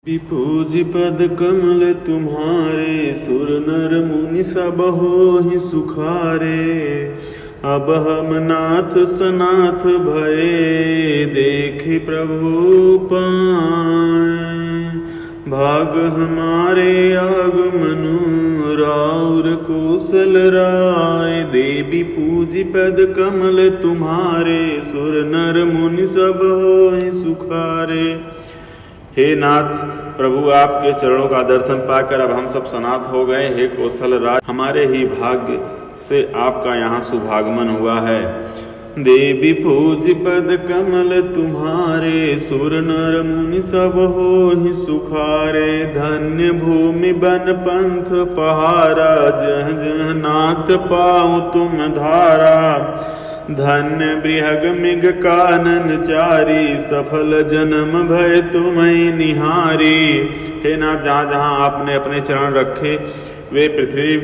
पूजी पद कमल तुम्हारे, सुर नर मुनि सब होहि सुखारे। अब हम नाथ सनाथ भये, देखि प्रभु पाए। भाग हमारे आगमनु, राउर कौशल राय। देवी पूजी पद कमल तुम्हारे, सुर नर मुनि सब होहि सुखारे। हे नाथ प्रभु, आपके चरणों का दर्शन पाकर अब हम सब सनाथ हो गए। हे कौशल राज, हमारे ही भाग्य से आपका यहाँ शुभागमन हुआ है। देवी पूज पद कमल तुम्हारे, सुर नर मुनि सब होहि सुखारे। धन्य भूमि बन पंथ पहारा, जह जह नाथ पाऊँ तुम धारा। धन्य बृहग मृग कानन चारी, सफल जन्म भय तुम्हें निहारी। हे नाथ, जहाँ जहाँ आपने अपने चरण रखे वे पृथ्वी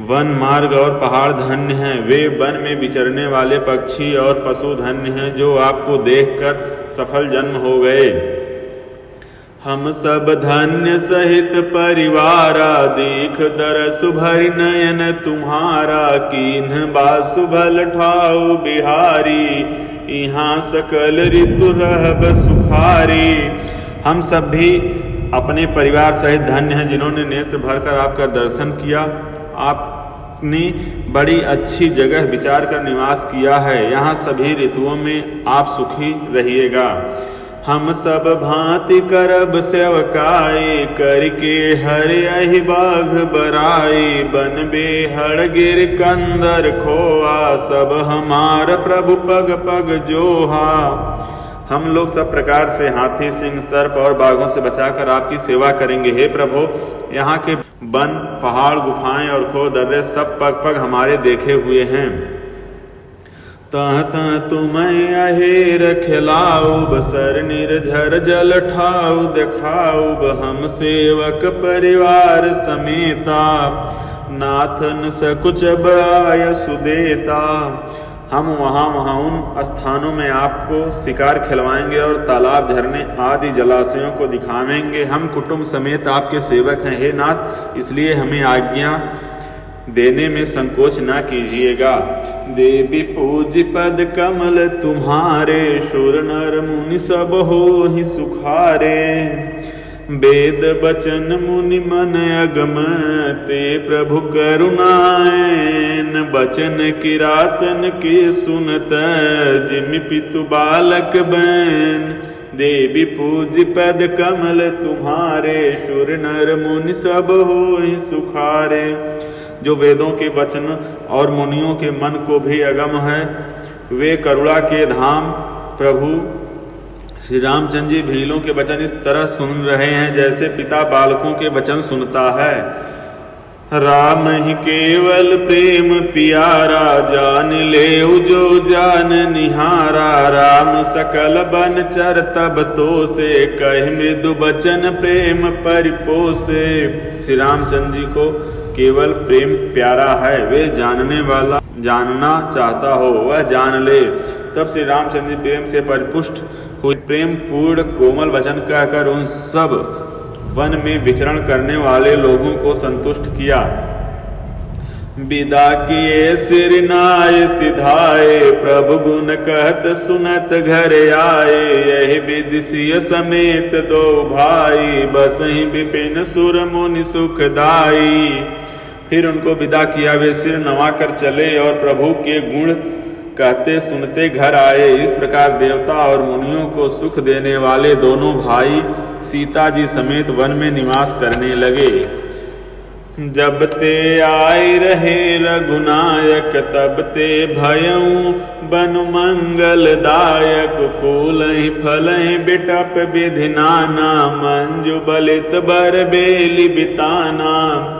वन मार्ग और पहाड़ धन्य हैं। वे वन में विचरने वाले पक्षी और पशु धन्य हैं, जो आपको देखकर सफल जन्म हो गए। हम सब धन्य सहित परिवारा, देख दरस भरि नयन तुम्हारा। कीन्ह बासु भल ठाउ बिहारी, यहाँ सकल ऋतु रहब सुखारी। हम सब भी अपने परिवार सहित धन्य हैं, जिन्होंने नेत्र भरकर आपका दर्शन किया। आपने बड़ी अच्छी जगह विचार कर निवास किया है, यहाँ सभी ऋतुओं में आप सुखी रहिएगा। हम सब भांति करब सेवकाई, करके हरि अहि बाघ बराई। बन बेहड़ गिर कंदर खोआ, सब हमार प्रभु पग पग जोहा। हम लोग सब प्रकार से हाथी, सिंह, सर्प और बाघों से बचाकर आपकी सेवा करेंगे। हे प्रभु, यहाँ के वन, पहाड़, गुफाएं और खो दर्रे सब पग पग हमारे देखे हुए हैं। तह तह तुम्हें अहेर खिलाऊब, सर निर्झर जल ठाऊ देखाऊब। हम सेवक परिवार समेता, नाथन सकुच बाय सुदेता। हम वहाँ उन स्थानों में आपको शिकार खिलवाएंगे और तालाब, झरने आदि जलाशयों को दिखावेंगे। हम कुटुंब समेत आपके सेवक हैं। हे नाथ, इसलिए हमें आज्ञा देने में संकोच न कीजिएगा। देवी पूज पद कमल तुम्हारे, सुर नर मुनि सब होहि सुखारे। वेद बचन मुनि मन अगम, ते प्रभु करुणाएन। बचन किरातन के सुनत, जिमि पितु बालक बैन। देवी पूज पद कमल तुम्हारे, सुर नर मुनि सब होहि सुखारे। जो वेदों के वचन और मुनियों के मन को भी अगम है, वे करुणा के धाम प्रभु श्री रामचंद्र जी भीलों के वचन इस तरह सुन रहे हैं, जैसे पिता बालकों के वचन सुनता है। राम ही केवल प्रेम प्यारा, जान लेउ जो जान निहारा। राम सकल बन चर तब तो से, कहि मृदु बचन प्रेम परिपोसे। श्री रामचंद्र जी को केवल प्रेम प्यारा है, वे जानने वाला जानना चाहता हो वह जान ले। तब श्री रामचंद्र जी प्रेम से परिपुष्ट हुए, प्रेम पूर्ण कोमल वचन कहकर उन सब वन में विचरण करने वाले लोगों को संतुष्ट किया। विदा किए सिर नाय सिधाए, प्रभु गुण कहत सुनत घर आए। यही विधि सिय समेत दो भाई, बसहि विपिन सुर मुनि सुखदाई। फिर उनको विदा किया, वे सिर नवाकर चले और प्रभु के गुण कहते सुनते घर आए। इस प्रकार देवता और मुनियों को सुख देने वाले दोनों भाई सीता जी समेत वन में निवास करने लगे। जब ते आए रहे रघुनायक, तब ते भयऊ बन मंगलदायक। फूलहि फलहि बिटप विधि नाना, मंजु बलित बर बेली बिताना।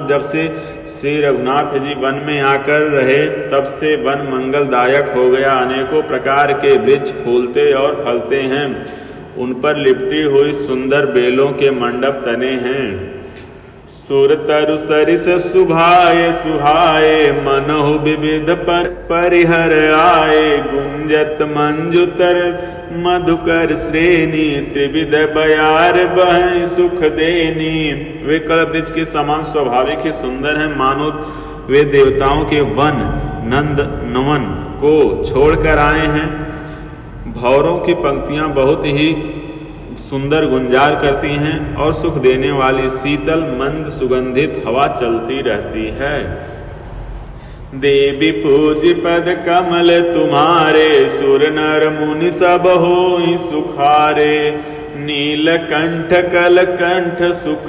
जब से श्री रघुनाथ जी वन में आकर रहे, तब से वन मंगलदायक हो गया। अनेकों प्रकार के वृक्ष फूलते और फलते हैं, उन पर लिपटी हुई सुंदर बेलों के मंडप तने हैं। सुर तरु सरिस सुभाए सुहाए, मनहु विविध पर परिहर आए। गुंजत मंजुतर मधुकर श्रेणी, त्रिविध बयार बह सुख देनी। वे कल्पवृक्ष के समान स्वाभाविक ही सुंदर हैं, मानो वे देवताओं के वन नंद नवन को छोड़कर आए हैं। भौरों की पंक्तियां बहुत ही सुंदर गुंजार करती हैं और सुख देने वाली शीतल मंद सुगंधित हवा चलती रहती है। देवी पूज पद कमल तुम्हारे, सुर नर मुनि सब होई सुखारे। नीलकंठ कलकंठ सुक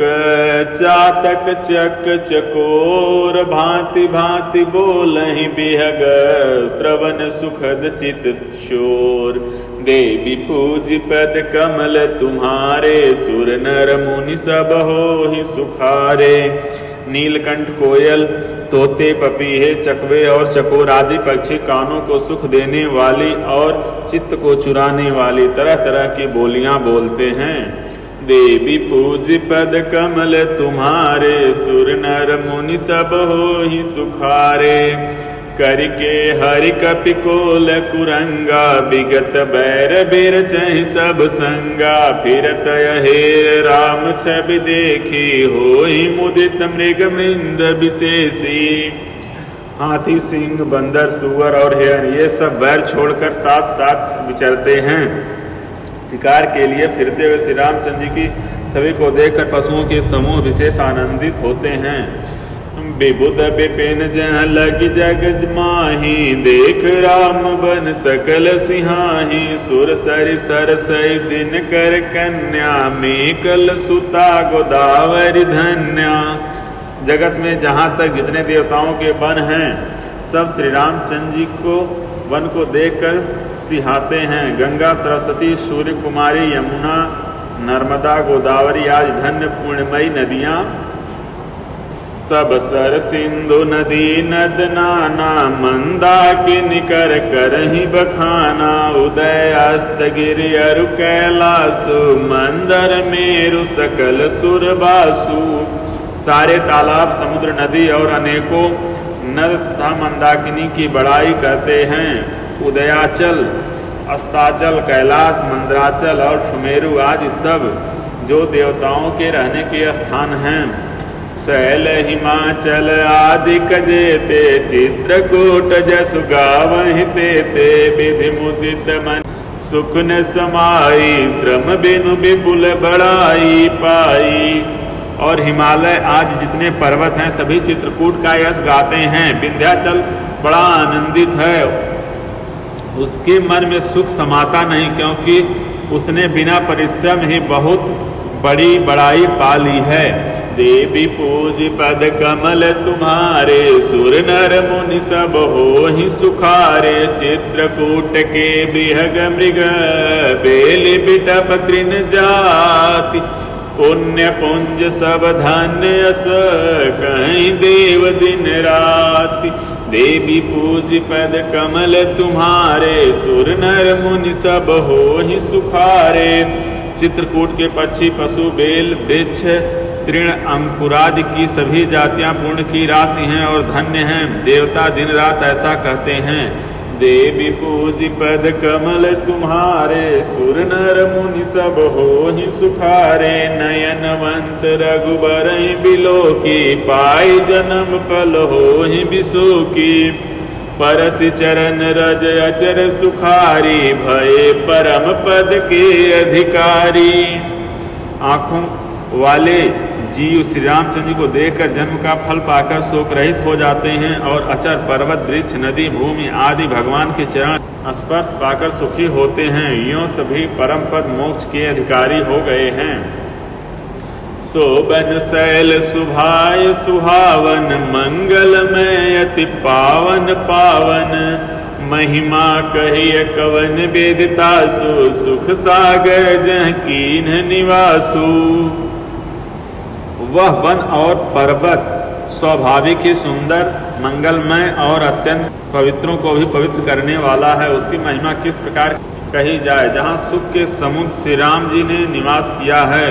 चातक चक चकोर, भांति भांति बोलहि बिहग श्रवण सुखद चित शोर। देवी पूज पद कमल तुम्हारे, सुर नर मुनि सब होहि सुखारे। नीलकंठ कोयल, तोते, पपीहे, चकवे और चकोर आदि पक्षी कानों को सुख देने वाली और चित्त को चुराने वाली तरह तरह की बोलियां बोलते हैं। देवी पूज पद कमल तुम्हारे, सुर नर मुनि सब होहि सुखारे। करके हरि कपिकोल कुरंगा, विगत बैर बेर चहि सब संगा। फिरत हेर राम छवि देखी, होई मुदित मृग मृंद विशेषी। हाथी, सिंह, बंदर, सुअर और हिरण ये सब बैर छोड़कर साथ साथ विचरते हैं। शिकार के लिए फिरते हुए श्री रामचंद्र जी की छवि को देखकर पशुओं के समूह विशेष आनंदित होते हैं। विबुध विपिन जहाँ लग जग माही, देख राम बन सकल सिंहाही। सुर सरि सरसई दिन कर कन्या, मेकल सुता गोदावरी धन्या। जगत में जहाँ तक जितने देवताओं के वन हैं, सब श्री रामचंद्र जी को वन को देखकर सिहाते हैं। गंगा, सरस्वती, सूर्य कुमारी, यमुना, नर्मदा, गोदावरी आज धन्य पूर्णमयी नदियाँ सब सर सिंधु नदी नद नाना। मंदाकिनी कर करहि बखाना, उदय अस्त गिरि अरु कैलासु। मंदर मेरु सकल सुरबासु। सारे तालाब, समुद्र, नदी और अनेकों नद तथा मंदाकिनी की बड़ाई करते हैं। उदयाचल, अस्ताचल, कैलाश, मंदराचल और सुमेरु आदि सब जो देवताओं के रहने के स्थान हैं। शैल हिमाचल आदि कजेते, चित्रकूट जसु गावहि तेते। विधि मुदित मन सुख न समाई, श्रम बिनु विपुल बड़ाई पाई। और हिमालय आदि जितने पर्वत हैं सभी चित्रकूट का यश गाते हैं। विंध्याचल बड़ा आनंदित है, उसके मन में सुख समाता नहीं, क्योंकि उसने बिना परिश्रम ही बहुत बड़ी बड़ाई पा ली है। देवी पूज पद कमल तुम्हारे, सुर नर मुनि सब होहि सुखारे। चित्रकूट के बिहग मृग, बेली बिटप तृण जाति। पुण्य पुंज सब धन्य यस, कहीं देव दिन राति। देवी पूज पद कमल तुम्हारे, सुर नर मुनि सब होहि सुखारे। चित्रकूट के पक्षी, पशु, बेल, वृक्ष, तृण, अंकुरादि की सभी जातियां पूर्ण की राशि हैं और धन्य हैं। देवता दिन रात ऐसा कहते हैं। देवी पूज पद कमल तुम्हारे, सुर नर मुनि सब होहि सुखारे। नयनवंत रघुबर बिलोकी, पाई जन्म फल होहि बिसोकी। परसि चरण रज अचर सुखारी, भये परम पद के अधिकारी। आँखों वाले जीव श्री रामचंद्र जी को देखकर जन्म का फल पाकर शोक रहित हो जाते हैं और अचर, पर्वत, वृक्ष, नदी, भूमि आदि भगवान के चरण स्पर्श पाकर सुखी होते हैं। यों सभी परम पद मोक्ष के अधिकारी हो गए हैं। शोभन शैल सुभाय सुहावन, मंगलमय अति पावन पावन। महिमा कहिय कवन वेदितासु, सुख सागर जह कीन निवासु। वह वन और पर्वत स्वाभाविक ही सुंदर, मंगलमय और अत्यंत पवित्रों को भी पवित्र करने वाला है। उसकी महिमा किस प्रकार कही जाए। जहाँ सुख के समुद्र श्री राम जी ने निवास किया है,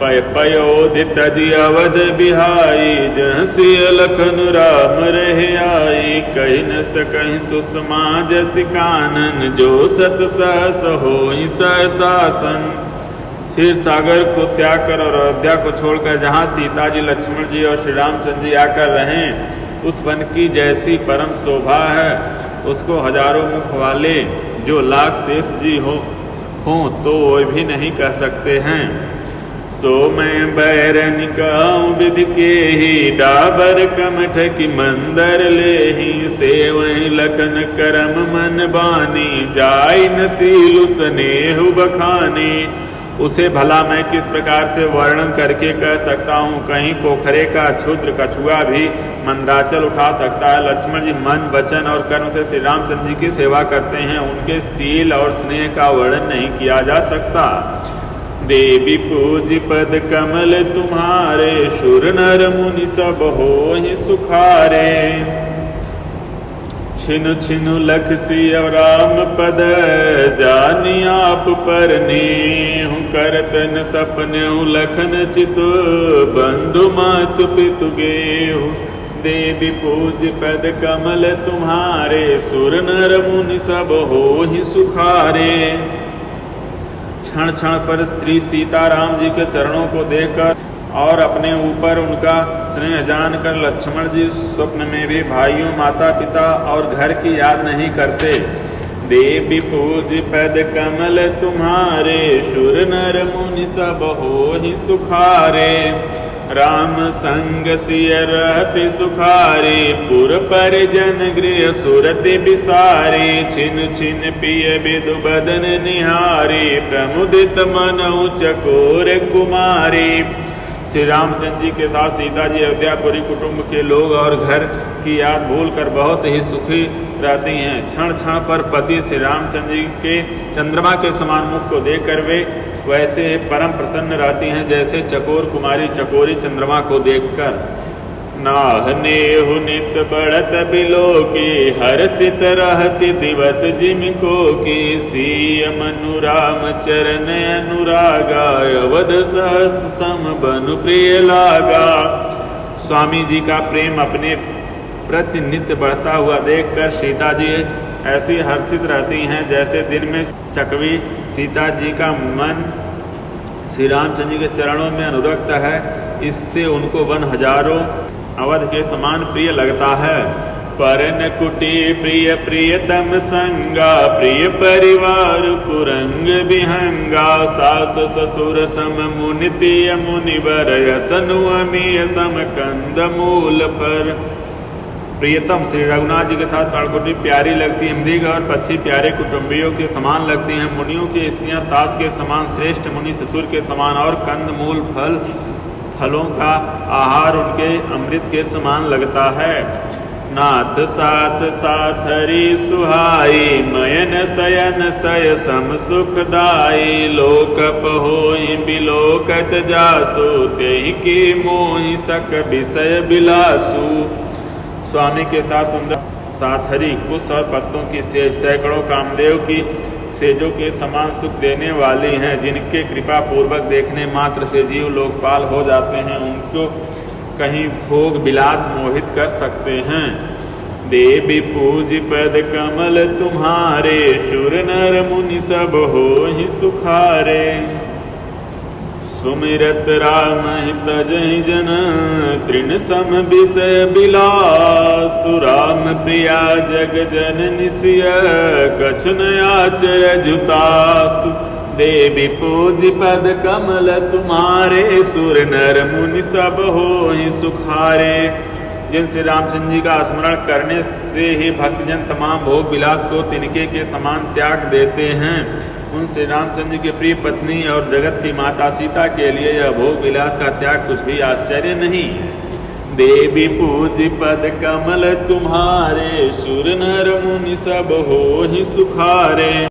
पय पयोधि तजि अवध बिहाई, जह सिय लखन राम रहे आई। कहि न सकहि सुषमा जसि कानन, जो सत सहस होई सहसासन। क्षीर सागर को त्याग कर और अयोध्या को छोड़कर जहाँ सीता जी, लक्ष्मण जी और श्री रामचंद्र जी आकर रहें, उस वन की जैसी परम शोभा है, उसको हजारों मुख वाले जो लाख शेष जी हों तो वो भी नहीं कह सकते हैं। सो मैं बैरन कहूँ विधि के ही, डाबर कमठ की मंदर ले ही। से वहीं लखन करम मन बानी, जाय न सीलु स्नेहु बखानी। उसे भला मैं किस प्रकार से वर्णन करके कह सकता हूँ। कहीं पोखरे का क्षुद्र कछुआ भी मंदराचल उठा सकता है। लक्ष्मण जी मन वचन और कर्म से श्री रामचंद्र जी की सेवा करते हैं, उनके शील और स्नेह का वर्णन नहीं किया जा सकता। देवी पूज पद कमल तुम्हारे, शुर नर मुनि सब होहि सुखारे। छिनु छिनु लख सिय राम पद, जानि आप परनेहु। करत न सपनेहु लखन चितु, बंधु मातु पितु गेहु। देवी पूज पद कमल तुम्हारे, सुर नर मुनि सब होहि सुखारे। क्षण क्षण पर श्री सीताराम जी के चरणों को देखकर और अपने ऊपर उनका स्नेह जानकर लक्ष्मण जी स्वप्न में भी भाइयों, माता पिता और घर की याद नहीं करते। देवी पूज पद कमल तुम्हारे, शुर नर मुनि सब होहि सुखारे। राम संग सिय रहति सुखारे, पुर परिजन गृह सुरति बिसारे। छिन छिन पिय बिदु बदन निहारे, प्रमुदित मनहु चकोर कुमारी। श्री रामचंद्र जी के साथ सीता जी अयोध्यापुरी कुटुंब के लोग और घर की याद भूलकर बहुत ही सुखी रहती हैं। क्षण क्षण पर पति श्री रामचंद्र जी के चंद्रमा के समान मुख को देखकर वे वैसे परम प्रसन्न रहती हैं जैसे चकोर कुमारी चकोरी चंद्रमा को देखकर। नाहनेहु नित बढ़त बिलोकी, हर्षित रहति दिवस जिमिको की। सिय मनु राम चरण अनुरागा, अवध सहस सम बनु प्रिय लागा। स्वामी जी का प्रेम अपने प्रति नित्य बढ़ता हुआ देखकर सीता जी ऐसी हर्षित रहती हैं जैसे दिन में चकवी। सीता जी का मन श्री रामचंद्र जी के चरणों में अनुरक्त है, इससे उनको वन हजारों अवध के समान प्रिय लगता है। परन कुटी प्रिय प्रियतम संगा, प्रिय परिवार पुरंग विहंगा। सास ससुर सम मुनितिय मुनिवर, यसनु अमीय सम कंद मूल पर। प्रियतम श्री रघुनाथ जी के साथ प्राणकुटी प्यारी लगती है, मृग और पक्षी प्यारे कुटुंबियों के समान लगती हैं। मुनियों की स्त्रियां सास के समान, श्रेष्ठ मुनि ससुर के समान और कंद मूल फलों का आहार उनके अमृत के समान लगता है। नाथ साथ साथरी सुहाई, मयन सयन सय सम सुखदाई। लोकप होई बिलोकत जासु, तेहि की मोहि सक विषय बिलासु। स्वामी के साथ सुंदर साथरी कुश और पत्तों की सैकड़ों कामदेव की सेजों के समान सुख देने वाली हैं, जिनके कृपा पूर्वक देखने मात्र से जीव लोकपाल हो जाते हैं, उनको कहीं भोग विलास मोहित कर सकते हैं। देवी पूज पद कमल तुम्हारे, शुर नर मुनि सब होहि सुखारे। सुमिरत राम तजहि जन, तृण सम विषय बिलासु। राम प्रिया जग जननि सिय, कछु न आचर जुतासु। देवी पूज पद कमल तुम्हारे, सुर नर मुनि सब होहि सुखारे। जिन श्री रामचंद्र जी का स्मरण करने से ही भक्तजन तमाम भोग विलास को तिनके के समान त्याग देते हैं, उन श्री रामचंद्र की प्रिय पत्नी और जगत की माता सीता के लिए यह भोग विलास का त्याग कुछ भी आश्चर्य नहीं। देवी पूज पद कमल तुम्हारे, सुर नर मुनि सब होहि सुखारे।